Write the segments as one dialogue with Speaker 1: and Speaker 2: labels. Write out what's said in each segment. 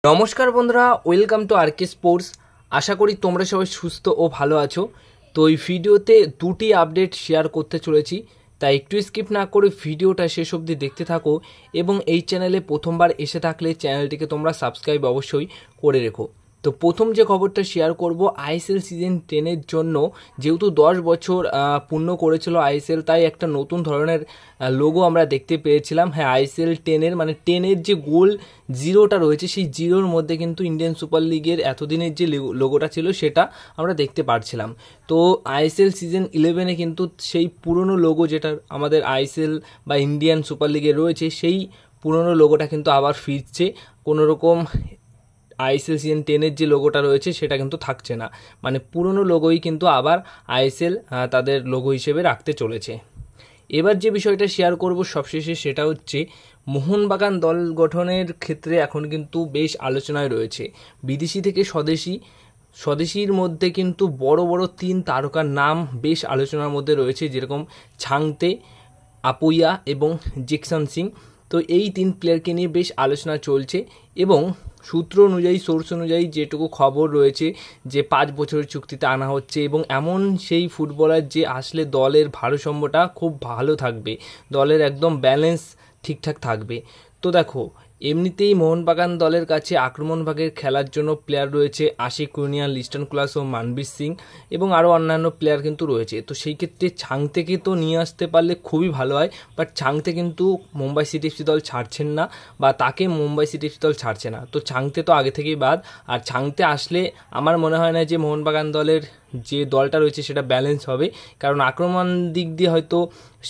Speaker 1: নমস্কার বন্ধুরা, welcome to আরকে sports. আশা করি তোমরা সবাই সুস্থ ও ভালো আছো। তো এই ভিডিওতে দুটি আপডেট শেয়ার করতে চলেছি, তাই একটু স্কিপ না করে ভিডিওটা শেষ অবধি দেখতে থাকো এবং এই চ্যানেলে প্রথমবার এসে থাকলে চ্যানেলটিকে তোমরা সাবস্ক্রাইব অবশ্যই করে রেখো। তো প্রথম যে খবরটা শেয়ার করব, আইএসএল সিজন 10-এর জন্য যেহেতু 10 বছর পূর্ণ করেছিল আইএসএল, তাই একটা নতুন ধরনের লোগো আমরা দেখতে পেয়েছিলাম। হ্যাঁ, আইএসএল 10-এর মানে 10-এর যে গোল জিরোটা রয়েছে, সেই জিরোর মধ্যে কিন্তু ইন্ডিয়ান সুপার লিগের এতদিনের যে লোগোটা ছিল সেটা আমরা দেখতে পারছিলাম। তো আইএসএল সিজন 11-এ কিন্তু সেই পুরনো লোগো যেটা আমাদের আইএসএল বা ইন্ডিয়ান সুপার লিগে রয়েছে, সেই পুরনো লোগোটা কিন্তু আবার ফিরছে। কোনোরকম আইএসএল সিজন 10-এর যে লোগোটা রয়েছে সেটা কিন্তু থাকছে না, মানে পুরনো লোগোই কিন্তু আবার আইএসএল তাদের লোগো হিসেবে রাখতে চলেছে। এবার যে বিষয়টা শেয়ার করব সবশেষে, সেটা হচ্ছে মোহনবাগান দল গঠনের ক্ষেত্রে এখন কিন্তু বেশ আলোচনায় রয়েছে। বিদেশি থেকে স্বদেশির মধ্যে কিন্তু বড় বড় 3 তারকার নাম বেশ আলোচনার মধ্যে রয়েছে, যেরকম ছাংতে, আপুইয়া এবং জ্যাকসন সিং। তো এই 3 প্লেয়ারকে নিয়ে বেশ আলোচনা চলছে এবং সূত্র অনুযায়ী, সোর্স অনুযায়ী যেটুকু খবর রয়েছে যে 5 বছরের চুক্তিতে আনা হচ্ছে এবং এমন সেই ফুটবলার যে আসলে দলের ভারসাম্যটা খুব ভালো থাকবে, দলের একদম ব্যালেন্স ঠিকঠাক থাকবে। তো দেখো, এমনিতেই মোহনবাগান দলের কাছে আক্রমণ ভাগের খেলার জন্য প্লেয়ার রয়েছে আশিক কুনিয়া, লিস্টন ক্লাস ও মানবীর সিং এবং আরও অন্যান্য প্লেয়ার কিন্তু রয়েছে। তো সেই ক্ষেত্রে ছাংতেকে তো নিয়ে আসতে পারলে খুবই ভালো হয়, বাট ছাংতে কিন্তু মুম্বাই সিটি এফসি দল ছাড়ছেন না, বা তাকে মুম্বাই সিটি এফসি দল ছাড়ছে না। তো ছাংতে তো আগে থেকেই বাদ, আর ছাংতে আসলে আমার মনে হয় না যে মোহনবাগান দলের যে দলটা রয়েছে সেটা ব্যালেন্স হবে, কারণ আক্রমণ দিক দিয়ে হয়তো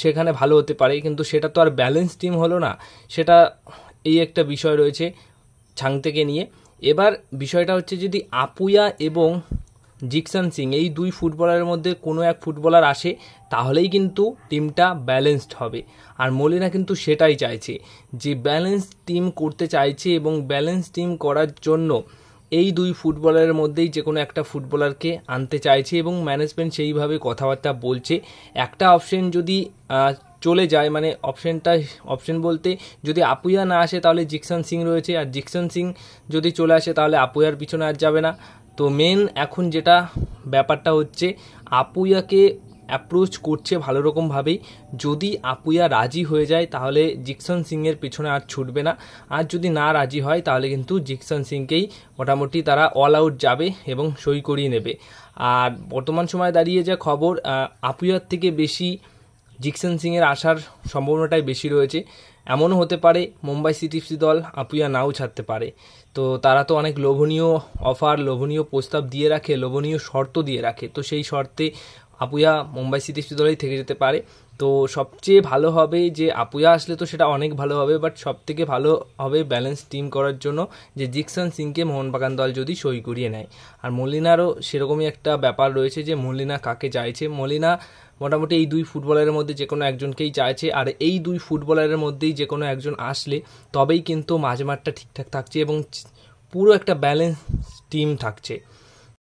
Speaker 1: সেখানে ভালো হতে পারে, কিন্তু সেটা তো আর ব্যালেন্স টিম হলো না। সেটা এই একটা বিষয় রয়েছে ছাংতেকে নিয়ে। এবার বিষয়টা হচ্ছে, যদি আপুইয়া এবং জ্যাকসন সিং এই 2 ফুটবলারের মধ্যে কোনো এক ফুটবলার আসে, তাহলেই কিন্তু টিমটা ব্যালেন্সড হবে। আর মলিনা কিন্তু সেটাই চাইছে, যে ব্যালেন্স টিম করতে চাইছে এবং ব্যালেন্স টিম করার জন্য এই 2 ফুটবলারের মধ্যেই যে কোনো একটা ফুটবলারকে আনতে চাইছে এবং ম্যানেজমেন্ট সেইভাবে কথাবার্তা বলছে। একটা অপশন যদি চলে যায়, মানে অপশন বলতে যদি আপুইয়া না আসে তাহলে জ্যাকসন সিং রয়েছে, আর জ্যাকসন সিং যদি চলে আসে তাহলে আপুইয়ার পিছনে আর যাবে না। তো মেন এখন যেটা ব্যাপারটা হচ্ছে, আপুইয়াকে অ্যাপ্রোচ করছে ভালো রকমভাবেই। যদি আপুইয়া রাজি হয়ে যায় তাহলে জ্যাকসন সিংয়ের পিছনে আর ছুটবে না, আর যদি না রাজি হয় তাহলে কিন্তু জ্যাকসন সিংকেই মোটামুটি তারা অল আউট যাবে এবং সই করিয়ে নেবে। আর বর্তমান সময়ে দাঁড়িয়ে যা খবর, আপুইয়ার থেকে বেশি জ্যাকসন সিংয়ের আসার সম্ভাবনাটাই বেশি রয়েছে। এমনও হতে পারে মুম্বাই সিটি এফসি দল আপুইয়া নাও ছাড়তে পারে। তো তারা তো অনেক লোভনীয় অফার, লোভনীয় প্রস্তাব দিয়ে রাখে, লোভনীয় শর্ত দিয়ে রাখে। তো সেই শর্তে আপুইয়া মুম্বাই সিটি এফসি দলেই থেকে যেতে পারে। তো সবচেয়ে ভালো হবে যে আপুইয়া আসলে তো সেটা অনেক ভালো হবে, বাট সবথেকে ভালো হবে ব্যালেন্স টিম করার জন্য যে জ্যাকসন সিংকে মোহনবাগান দল যদি সই করিয়ে নেয়। আর মলিনারও সেরকমই একটা ব্যাপার রয়েছে যে মলিনা কাকে চাইছে। মলিনা মোটামুটি এই 2 ফুটবলারের মধ্যে যে কোনো একজনকেই চাইছে, আর এই 2 ফুটবলারের মধ্যেই যে কোনো একজন আসলে তবেই কিন্তু মাঝমাঠটা ঠিকঠাক থাকছে এবং পুরো একটা ব্যালেন্স টিম থাকছে।